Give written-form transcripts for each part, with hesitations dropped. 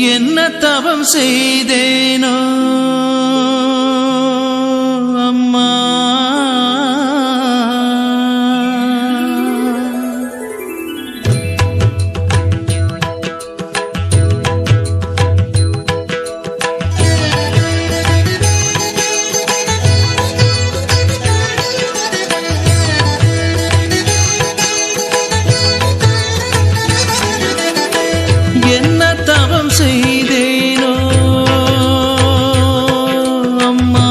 என்ன தவம் செய்தேனோ அம்மா, என்ன தவம் செய்தேனோ அம்மா,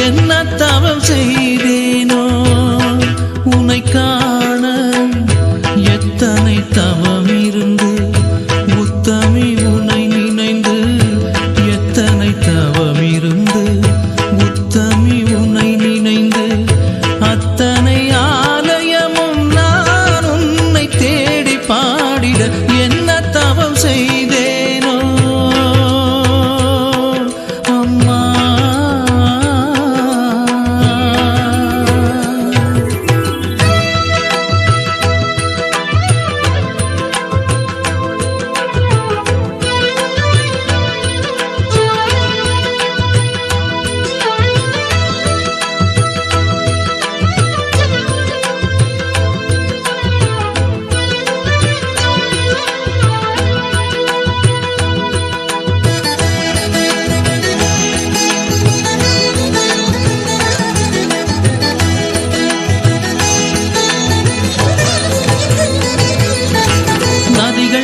என்ன தவம் செய்தேனோ உன்னை காண எத்தனை தவம் இருந்து உத்தமி உன்னை நினைந்து எத்தனை தவம் இருந்து உத்தமி உன்னை நினைந்து அத்தனை ஆலயமும் நான் உன்னை தேடி பாடிட என்ன தவம் செய்தேனோ அம்மா.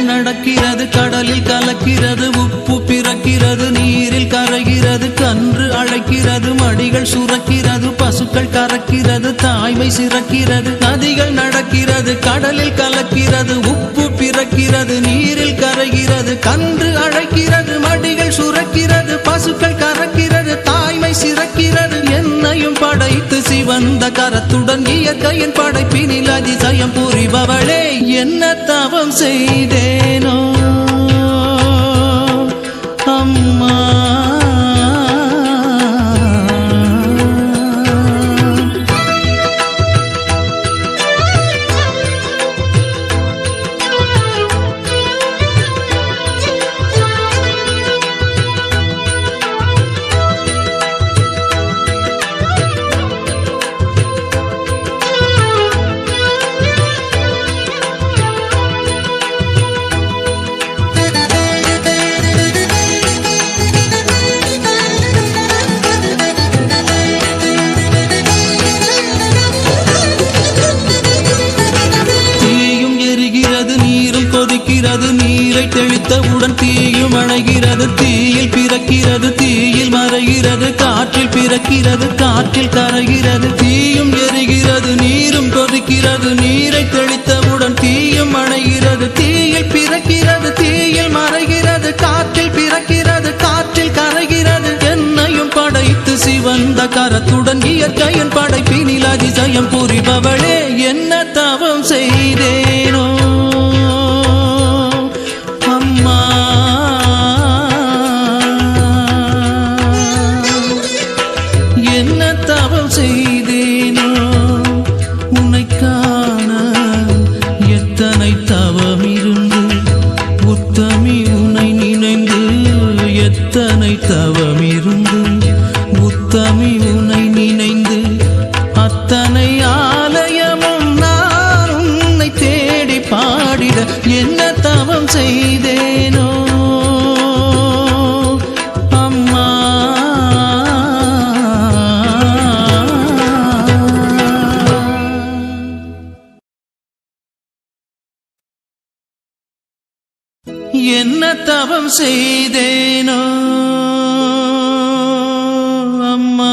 நடக்கிறது, கடலில் கலக்கிறது, உப்பு பிறக்கிறது, நீரில் கரைகிறது, கன்று அழைக்கிறது, மடிகள் சுரக்கிறது, பசுக்கள் கறக்கிறது, தாய்மை சிறக்கிறது. நதிகள் நடக்கிறது, கடலில் கலக்கிறது, உப்பு பிறக்கிறது, நீரில் கரைகிறது, கன்று அழைக்கிறது, மடிகள் சுரக்கிறது, பசுக்கள் கறக்கிறது, தாய்மை சிறக்கிறது. என்னையும் படைத்து சிவந்த கரத்துடன் இயற்கையின் படைப்பினில் அதிசயம் புரிபவளே, என்ன தவம் செய்தேனோ அம்மா. நீரை தெளித்தவுடன் தீயும் அணைகிறது, தீயில் பிறக்கிறது, தீயில் மறைகிறது, காற்றில் பிறக்கிறது, காற்றில் கரைகிறது. தீயும் எரிகிறது, நீரும் கொதிக்கிறது, நீரை தெளித்தவுடன் தீயும் அணைகிறது, தீயில் பிறக்கிறது, தீயில் மறைகிறது, காற்றில் பிறக்கிறது, காற்றில் கரைகிறது. என்னையும் படைத்து சிவந்த கரத்துடன் இயற்கையின் படைப்பினில் அதிசயம் புரிபவளே, என்ன தவம் செய்தேனோ அம்மா. என்ன தவம் செய்தேனோ உன்னை காண எத்தனை தவம் இருந்து உத்தமி உன்னை நினைந்து எத்தனை தவம் இருந்து உத்தமி உன்னை நினைந்து அத்தனை ஆலயமும் நான் உன்னை தேடி பாடிட என்ன தவம் செய்தேனோ அம்மா. என்ன தவம் செய்தேனோ அம்மா.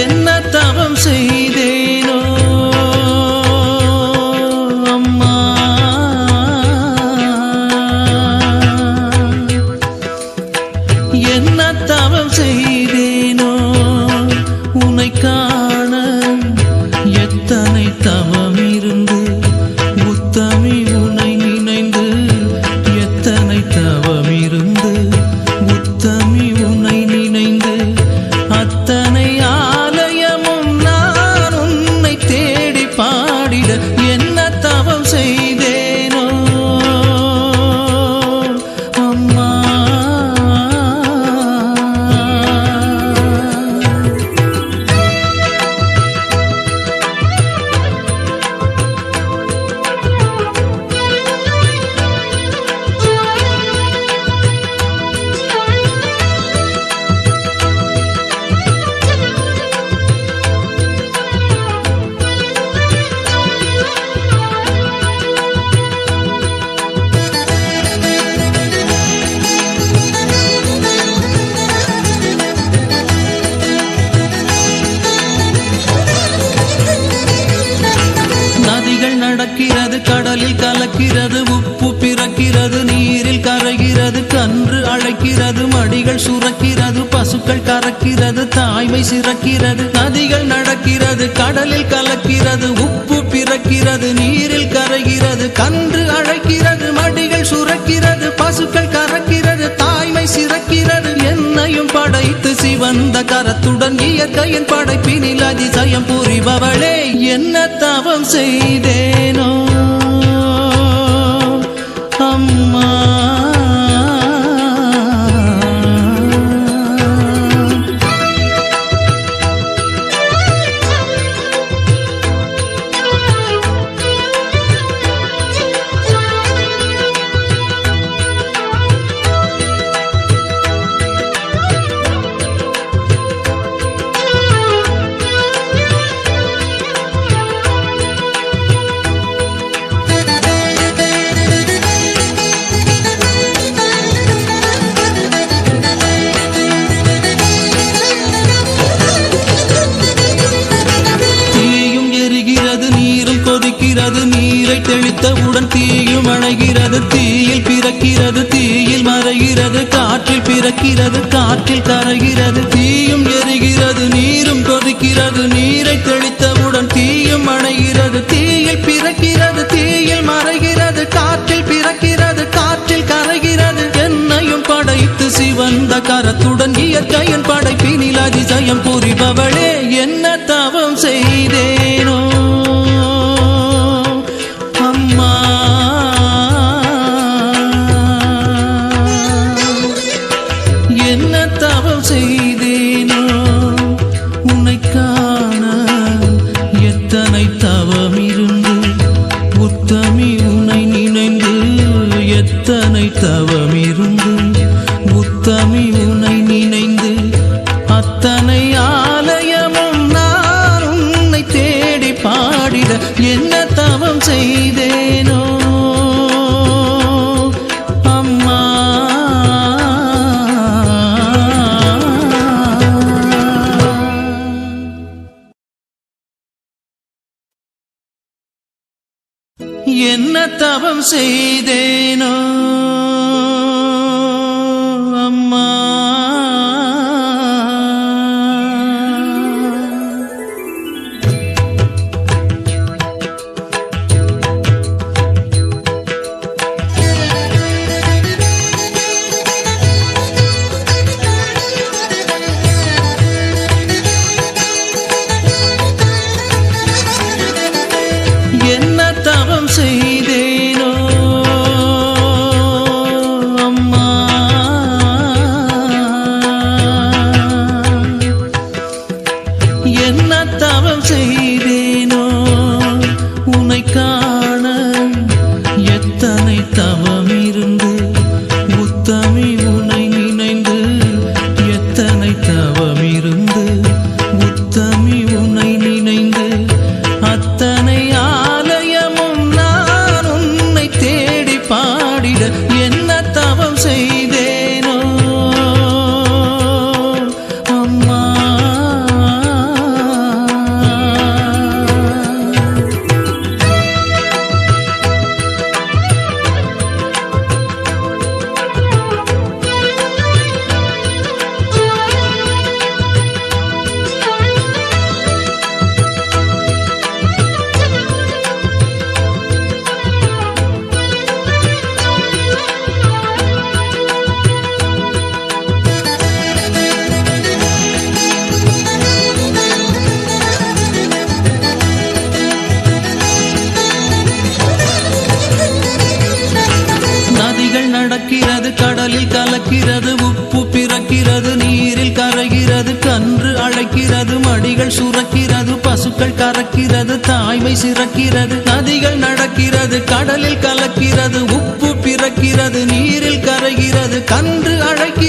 என்ன தவம் செய்தேனோ அம்மா. என்ன தவம் தவம் செய்தேனோ உன்னை காண எத்தனை தவம் இருந்து உத்தமி உன்னை நினைந்து எத்தனை தவம் இருந்து உத்தமி உன்னை நினைந்து அத்தனை ஆலயமும் நான் உன்னை தேடி பாடிட என்ன தவம் செய்தேனோ அம்மா. நடக்கிறது கடலில் கலக்கிறது உப்பு பிறக்கிறது நீரில் கரைகிறது கன்று அழைக்கிறது மடிகள் சுரக்கிறது பசுக்கள் கறக்கிறது தாய்மை சிறக்கிறது நதிகள் நடக்கிறது கடலில் கலக்கிறது உப்பு பிறக்கிறது நீரில் கரைகிறது கன்று அழைக்கிறது மடிகள் சுரக்கிறது பசுக்கள் கறக்கிறது தாய்மை சிறக்கிறது என்னையும் படைத்து சிவந்த கரத்துடன் இயற்கையின் படைப்பினில் அதிசயம் புரிபவளே என்ன தவம் செய்தேனோ அம்மா. நீரை தெளித்தவுடன் தீயும் அணைகிறது தீயில் பிறக்கிறது தீயில் மறைகிறது காற்றில் பிறக்கிறது காற்றில் கரைகிறது தீயும் எரிகிறது நீரும் கொதிக்கிறது நீரை தெளித்தவுடன் தீயும் அணைகிறது தீயில் பிறக்கிறது தீயில் மறைகிறது காற்றில் பிறக்கிறது காற்றில் கரைகிறது என்னையும் படைத்து சிவந்த கரத்துடன் இயற்கையின் படைப்பினில் அதிசயம் புரிபவளே என்ன தவம் செய்தேனோ அம்மா. என்ன தவம் செய்தேனோ உன்னை காண எத்தனை தவம் இருந்து உத்தமி உன்னை நினைந்து எத்தனை தவம் இருந்து உத்தமி உன்னை நினைந்து அத்தனை ஆலயமும் நான் உன்னை தேடி பாடிட என்ன தவம் செய்தேனோ அம்மா. என்ன தவம் செய்தேனோ அம்மா. என்ன தவம் செய்தேனோ கடலில் கலக்கிறது, உப்பு பிறக்கிறது, நீரில் கரைகிறது, கன்று அழைக்கிறது, மடிகள் சுரக்கிறது, பசுக்கள் கறக்கிறது, தாய்மை சிறக்கிறது, நதிகள் நடக்கிறது, கடலில் கலக்கிறது, உப்பு பிறக்கிறது, நீரில் கரைகிறது, கன்று அழைக்கிறது.